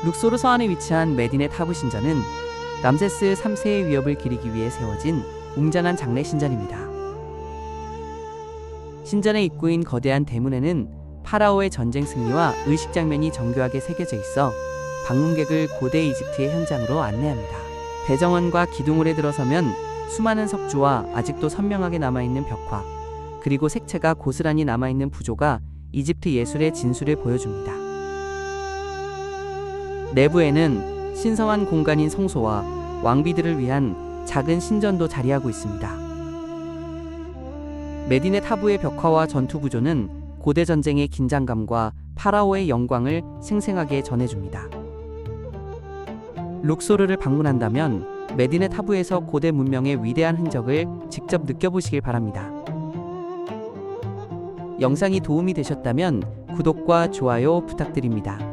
룩소르 서안에 위치한 메디네 타부 신전은 람세스 3세의 위협을 기리기 위해 세워진 웅장한 장례 신전입니다. 신전의 입구인 거대한 대문에는 파라오의 전쟁 승리와 의식 장면이 정교하게 새겨져 있어 방문객을 고대 이집트의 현장으로 안내합니다. 대정원과 기둥홀에 들어서면 수많은 석주와 아직도 선명하게 남아있는 벽화, 그리고 색채가 고스란히 남아있는 부조가 이집트 예술의 진수를 보여줍니다. 내부에는 신성한 공간인 성소와 왕비들을 위한 작은 신전도 자리하고 있습니다. 메디네 타부의 벽화와 전투 구조는 고대 전쟁의 긴장감과 파라오의 영광을 생생하게 전해줍니다. 룩소르를 방문한다면 메디네 타부에서 고대 문명의 위대한 흔적을 직접 느껴보시길 바랍니다. 영상이 도움이 되셨다면 구독과 좋아요 부탁드립니다.